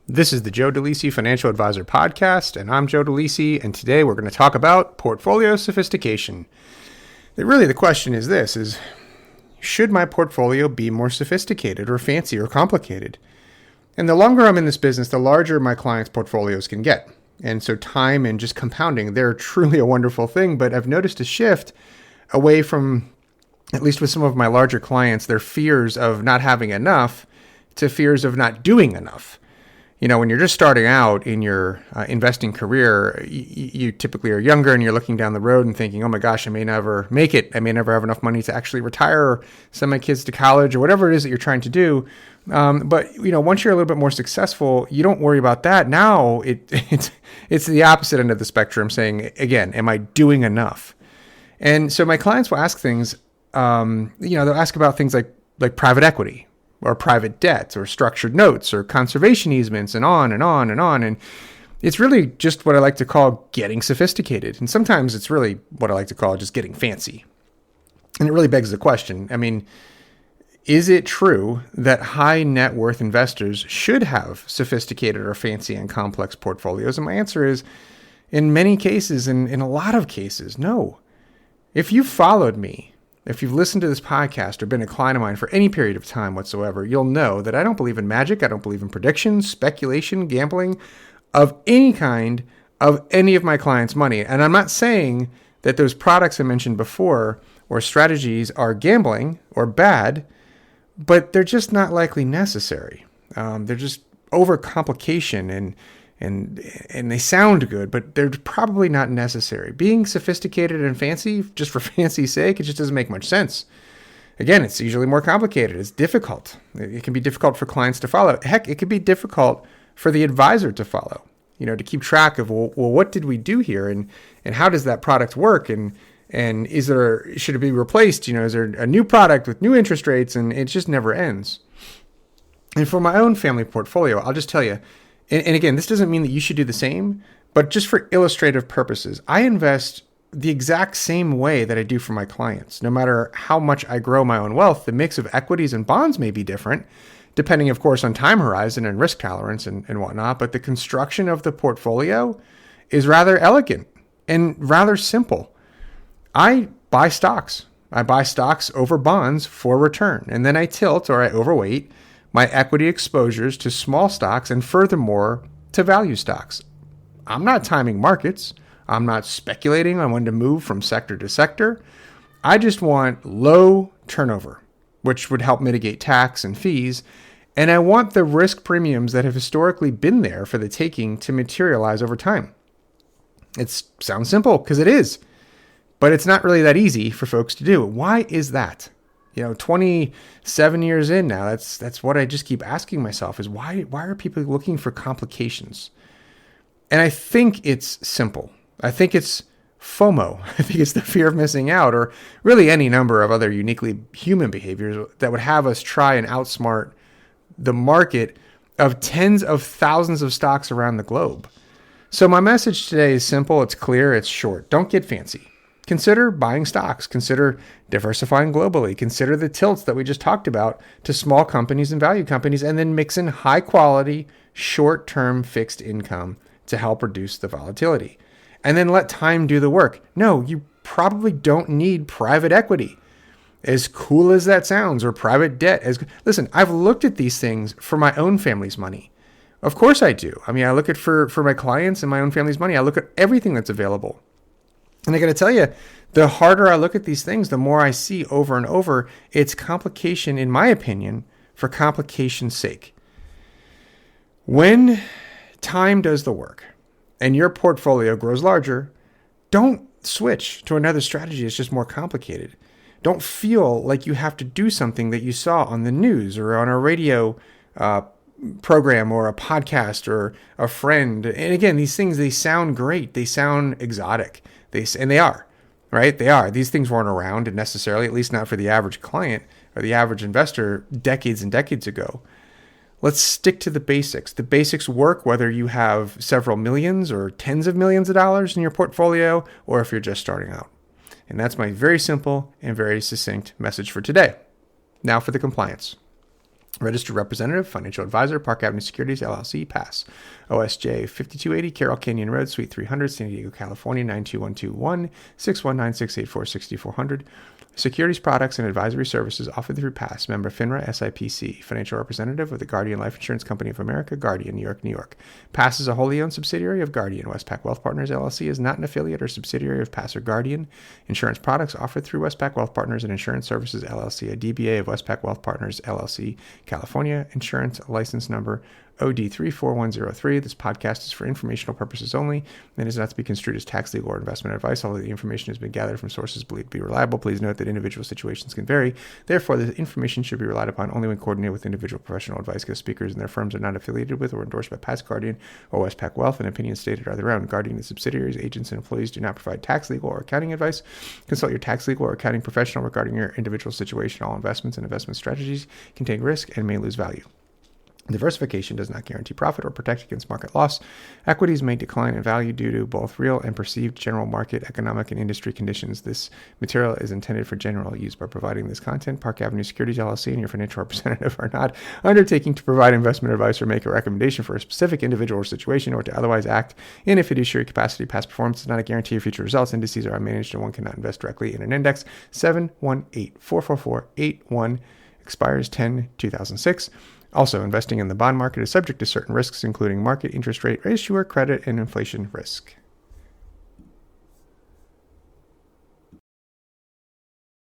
This is the Joe DeLisi Financial Advisor Podcast, and I'm Joe DeLisi, and today we're going to talk about portfolio sophistication. Really, the question is this, should my portfolio be more sophisticated or fancy or complicated? And the longer I'm in this business, the larger my clients' portfolios can get. And so time and just compounding, they're truly a wonderful thing, but I've noticed a shift away from, at least with some of my larger clients, their fears of not having enough to fears of not doing enough. You know, when you're just starting out in your investing career, you typically are younger and you're looking down the road and thinking, oh my gosh, I may never make it. I may never have enough money to actually retire or send my kids to college or whatever it is that you're trying to do. But, you know, once you're a little bit more successful, you don't worry about that. Now it's the opposite end of the spectrum saying, again, am I doing enough? And so my clients will ask things, they'll ask about things like private equity, or private debt, or structured notes, or conservation easements, and on and on and on. And it's really just what I like to call getting sophisticated. And sometimes it's really what I like to call just getting fancy. And it really begs the question, is it true that high net worth investors should have sophisticated or fancy and complex portfolios? And my answer is, in many cases, and in a lot of cases, no. If you've followed me, if you've listened to this podcast or been a client of mine for any period of time whatsoever, you'll know that I don't believe in magic. I don't believe in predictions, speculation, gambling of any kind of any of my clients' money. And I'm not saying that those products I mentioned before or strategies are gambling or bad, but they're just not likely necessary. They're just overcomplication and they sound good, but they're probably not necessary. Being sophisticated and fancy, just for fancy's sake, it just doesn't make much sense. Again, it's usually more complicated. It's difficult. It can be difficult for clients to follow. Heck, it could be difficult for the advisor to follow, to keep track of, well, what did we do here? And how does that product work? And should it be replaced? Is there a new product with new interest rates? And it just never ends. And for my own family portfolio, I'll just tell you, and again, this doesn't mean that you should do the same, but just for illustrative purposes, I invest the exact same way that I do for my clients. No matter how much I grow my own wealth, the mix of equities and bonds may be different, depending, of course, on time horizon and risk tolerance and whatnot. But the construction of the portfolio is rather elegant and rather simple. I buy stocks. I buy stocks over bonds for return, and then I tilt or I overweight my equity exposures to small stocks and furthermore to value stocks. I'm not timing markets. I'm not speculating on when to move from sector to sector. I just want low turnover, which would help mitigate tax and fees. And I want the risk premiums that have historically been there for the taking to materialize over time. It sounds simple because it is, but it's not really that easy for folks to do. Why is that? 27 years in now, that's what I just keep asking myself is why are people looking for complications? And I think it's simple. I think it's FOMO. I think it's the fear of missing out, or really any number of other uniquely human behaviors that would have us try and outsmart the market of tens of thousands of stocks around the globe. So my message today is simple, it's clear, it's short. Don't get fancy. Consider buying stocks. Consider diversifying globally. Consider the tilts that we just talked about to small companies and value companies, and then mix in high quality, short-term fixed income to help reduce the volatility. And then let time do the work. No, you probably don't need private equity. As cool as that sounds, or private debt. Listen, I've looked at these things for my own family's money. Of course I do. I look at for my clients and my own family's money. I look at everything that's available. And I got to tell you, the harder I look at these things, the more I see over and over, it's complication, in my opinion, for complication's sake. When time does the work and your portfolio grows larger, don't switch to another strategy that's just more complicated. Don't feel like you have to do something that you saw on the news or on a radio program or a podcast or a friend. And again, these things, they sound great. They sound exotic. They are, right? They are. These things weren't around necessarily, at least not for the average client or the average investor decades and decades ago. Let's stick to the basics. The basics work whether you have several millions or tens of millions of dollars in your portfolio or if you're just starting out. And that's my very simple and very succinct message for today. Now for the compliance. Registered representative, financial advisor, Park Avenue Securities, LLC, pass. OSJ 5280, Carroll Canyon Road, Suite 300, San Diego, California, 92121, 619-684-6400. Securities products and advisory services offered through PASS, member FINRA, SIPC, financial representative of the Guardian Life Insurance Company of America, Guardian, New York, New York. PASS is a wholly owned subsidiary of Guardian. Westpac Wealth Partners, LLC is not an affiliate or subsidiary of PASS or Guardian. Insurance products offered through Westpac Wealth Partners and Insurance Services, LLC, a DBA of Westpac Wealth Partners, LLC, California, insurance license number OD34103. This podcast is for informational purposes only and is not to be construed as tax, legal, or investment advice. Although the information has been gathered from sources believed to be reliable, please note that individual situations can vary. Therefore, the information should be relied upon only when coordinated with individual professional advice. Guest speakers and their firms are not affiliated with or endorsed by PASS, Guardian, or Westpac Wealth, and opinions stated are their own. Guardian and subsidiaries, agents, and employees do not provide tax, legal, or accounting advice. Consult your tax, legal, or accounting professional regarding your individual situation. All investments and investment strategies contain risk and may lose value. Diversification does not guarantee profit or protect against market loss. Equities may decline in value due to both real and perceived general market, economic, and industry conditions. This material is intended for general use. By providing this content, Park Avenue Securities, LLC, and your financial representative are not undertaking to provide investment advice or make a recommendation for a specific individual or situation or to otherwise act in a fiduciary capacity. Past performance is not a guarantee of future results. Indices are unmanaged and one cannot invest directly in an index. 718-444-81 expires 10/2006. Also, investing in the bond market is subject to certain risks, including market interest rate, issuer credit, and inflation risk.